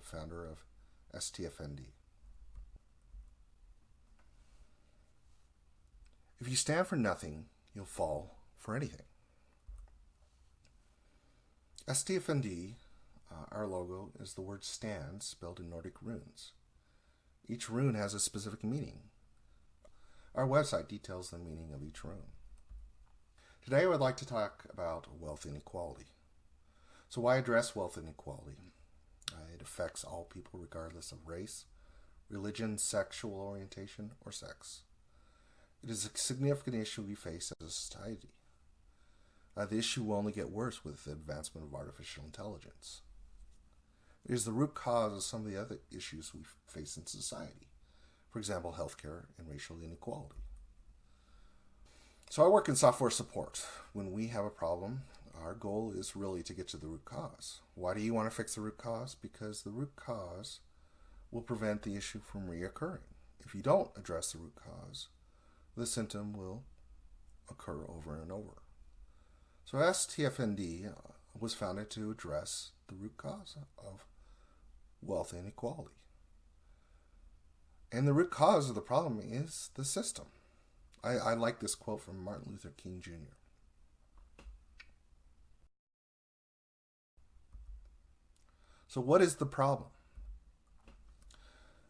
founder of STFND. If you stand for nothing, you'll fall for anything. STFND, our logo, is the word stand spelled in Nordic runes. Each rune has a specific meaning. Our website details the meaning of each rune. Today I would like to talk about wealth inequality. So why address wealth inequality? It affects all people regardless of race, religion, sexual orientation, or sex. It is a significant issue we face as a society. The issue will only get worse with the advancement of artificial intelligence. It is the root cause of some of the other issues we face in society. For example, healthcare and racial inequality. So I work in software support. When we have a problem, our goal is really to get to the root cause. Why do you want to fix the root cause? Because the root cause will prevent the issue from reoccurring. If you don't address the root cause, the symptom will occur over and over. So STFND was founded to address the root cause of wealth inequality. And the root cause of the problem is the system. I like this quote from Martin Luther King Jr. So what is the problem?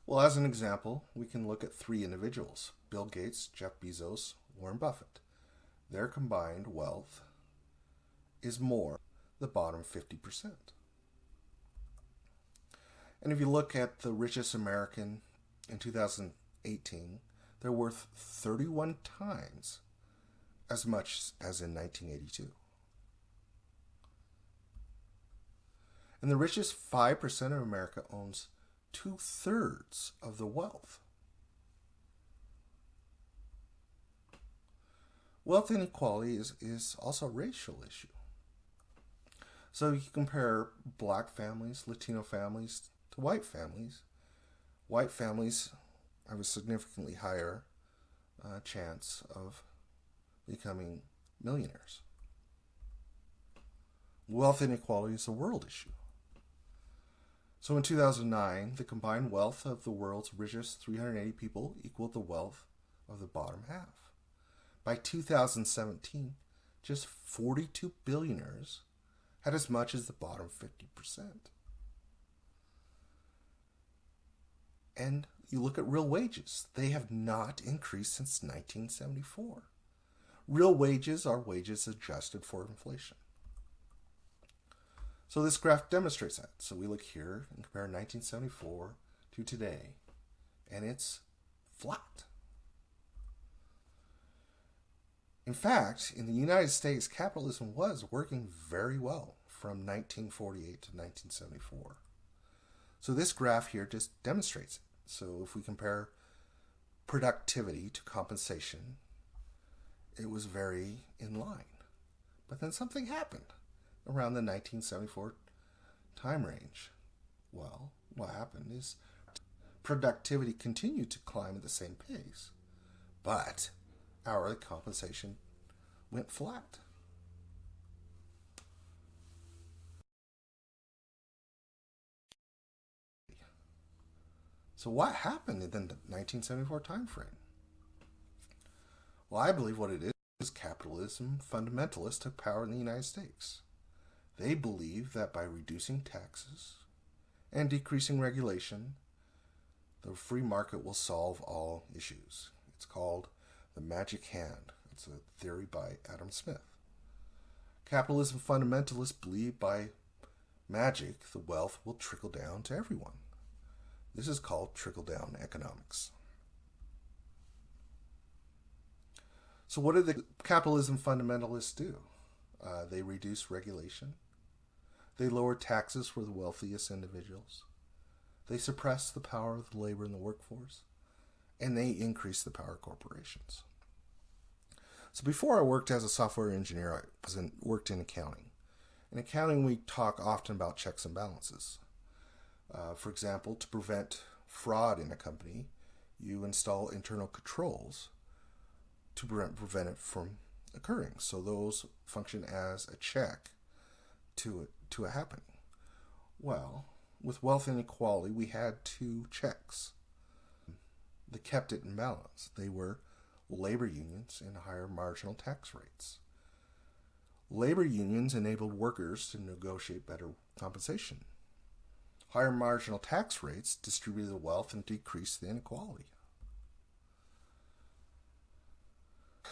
Well, as an example, we can look at three individuals: Bill Gates, Jeff Bezos, Warren Buffett. Their combined wealth is more the bottom 50%. And if you look at the richest American in 2018, they're worth 31 times as much as in 1982. And the richest 5% of America owns 2/3 of the wealth. Wealth inequality is also a racial issue. So you compare black families, Latino families to white families. White families have a significantly higher chance of becoming millionaires. Wealth inequality is a world issue. So in 2009, the combined wealth of the world's richest 380 people equaled the wealth of the bottom half. By 2017, just 42 billionaires had as much as the bottom 50%. And you look at real wages. They have not increased since 1974. Real wages are wages adjusted for inflation. So this graph demonstrates that. So we look here and compare 1974 to today, and it's flat. In fact, in the United States, capitalism was working very well from 1948 to 1974. So this graph here just demonstrates it. So if we compare productivity to compensation, it was very in line. But then something happened around the 1974 time range. Well, what happened is productivity continued to climb at the same pace, but hourly compensation went flat. So what happened in the 1974 time frame? Well, I believe what it is capitalism fundamentalists took power in the United States. They believe that by reducing taxes and decreasing regulation, the free market will solve all issues. It's called the magic hand. It's a theory by Adam Smith. Capitalism fundamentalists believe by magic the wealth will trickle down to everyone. This is called trickle-down economics. So what do the capitalism fundamentalists do? They reduce regulation. They lower taxes for the wealthiest individuals. They suppress the power of the labor in the workforce. And they increase the power of corporations. So before I worked as a software engineer, I worked in accounting. In accounting, we talk often about checks and balances. For example, to prevent fraud in a company, you install internal controls to prevent it from occurring. So those function as a check to a happening. Well, with wealth inequality, we had two checks that kept it in balance. They were labor unions and higher marginal tax rates. Labor unions enabled workers to negotiate better compensation. Higher marginal tax rates distributed the wealth and decreased the inequality.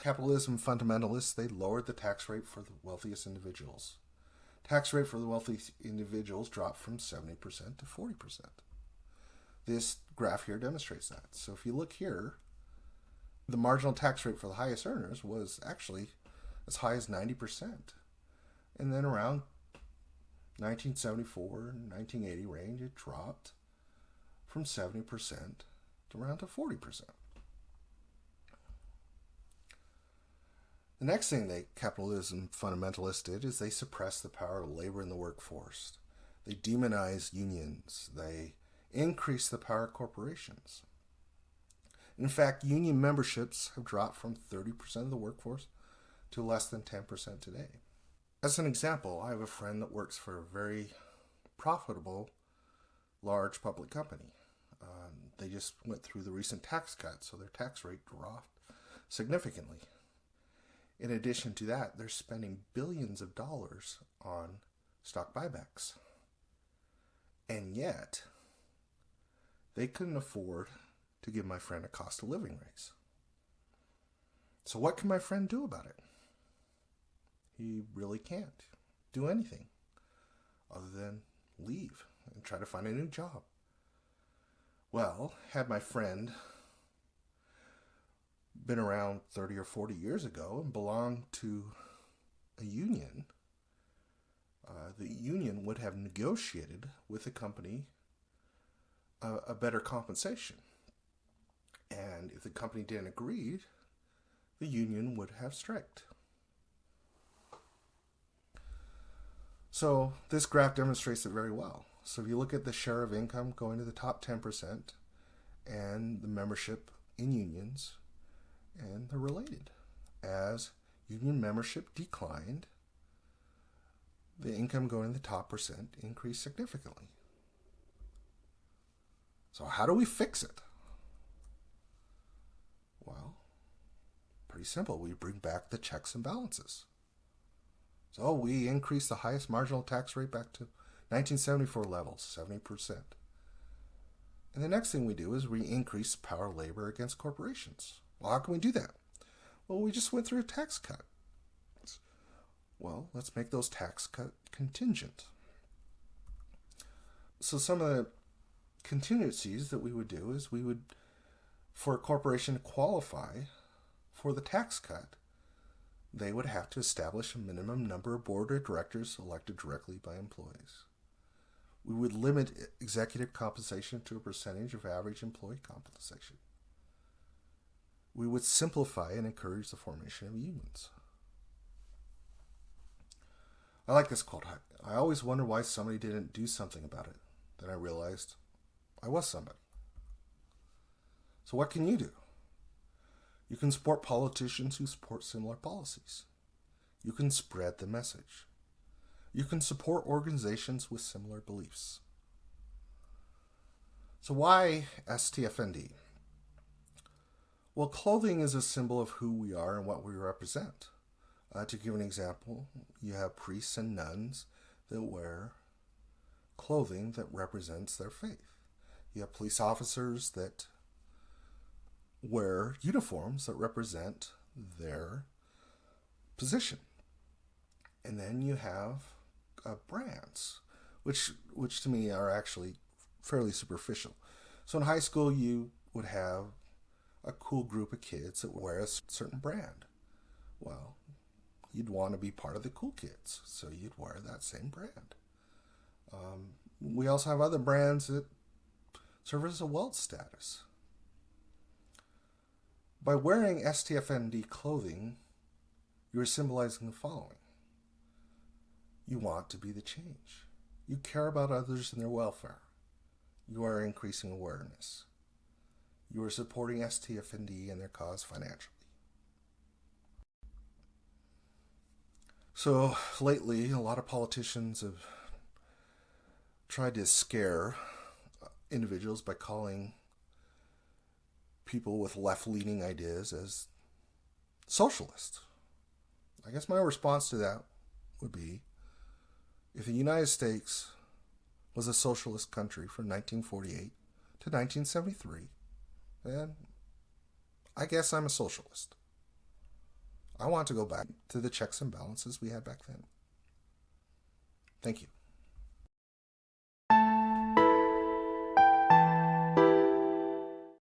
Capitalism fundamentalists, they lowered the tax rate for the wealthiest individuals. Tax rate for the wealthiest individuals dropped from 70% to 40%. This graph here demonstrates that. So if you look here, the marginal tax rate for the highest earners was actually as high as 90%. And then around 1974 and 1980 range, it dropped from 70% to around to 40%. The next thing that capitalism fundamentalists did is they suppressed the power of labor in the workforce. They demonized unions. They increased the power of corporations. In fact, union memberships have dropped from 30% of the workforce to less than 10% today. As an example, I have a friend that works for a very profitable, large public company. They just went through the recent tax cut, so their tax rate dropped significantly. In addition to that, they're spending billions of dollars on stock buybacks. And yet, they couldn't afford to give my friend a cost of living raise. So what can my friend do about it? He really can't do anything other than leave and try to find a new job. Well, had my friend been around 30 or 40 years ago and belonged to a union, the union would have negotiated with the company a better compensation. And if the company didn't agree, the union would have striked. So this graph demonstrates it very well. So if you look at the share of income going to the top 10% and the membership in unions, and they're related. As union membership declined, the income going to the top percent increased significantly. So how do we fix it? Well, pretty simple. We bring back the checks and balances. So we increase the highest marginal tax rate back to 1974 levels, 70%. And the next thing we do is we increase the power of labor against corporations. Well, how can we do that? Well, we just went through a tax cut. Well, let's make those tax cut contingent. So some of the contingencies that we would do is we would, for a corporation to qualify for the tax cut, they would have to establish a minimum number of board of directors elected directly by employees. We would limit executive compensation to a percentage of average employee compensation. We would simplify and encourage the formation of unions. I like this quote. I always wonder why somebody didn't do something about it. Then I realized I was somebody. So what can you do? You can support politicians who support similar policies. You can spread the message. You can support organizations with similar beliefs. So why STFND? Well, clothing is a symbol of who we are and what we represent. To give an example, you have priests and nuns that wear clothing that represents their faith. You have police officers that wear uniforms that represent their position. And then you have brands, which to me are actually fairly superficial. So in high school, you would have a cool group of kids that wear a certain brand. Well, you'd want to be part of the cool kids, so you'd wear that same brand. We also have other brands that serve as a wealth status. By wearing STFND clothing, you are symbolizing the following. You want to be the change. You care about others and their welfare. You are increasing awareness. You are supporting STFND and their cause financially. So lately, a lot of politicians have tried to scare individuals by calling people with left-leaning ideas as socialists. I guess my response to that would be, if the United States was a socialist country from 1948 to 1973, then I guess I'm a socialist. I want to go back to the checks and balances we had back then. Thank you.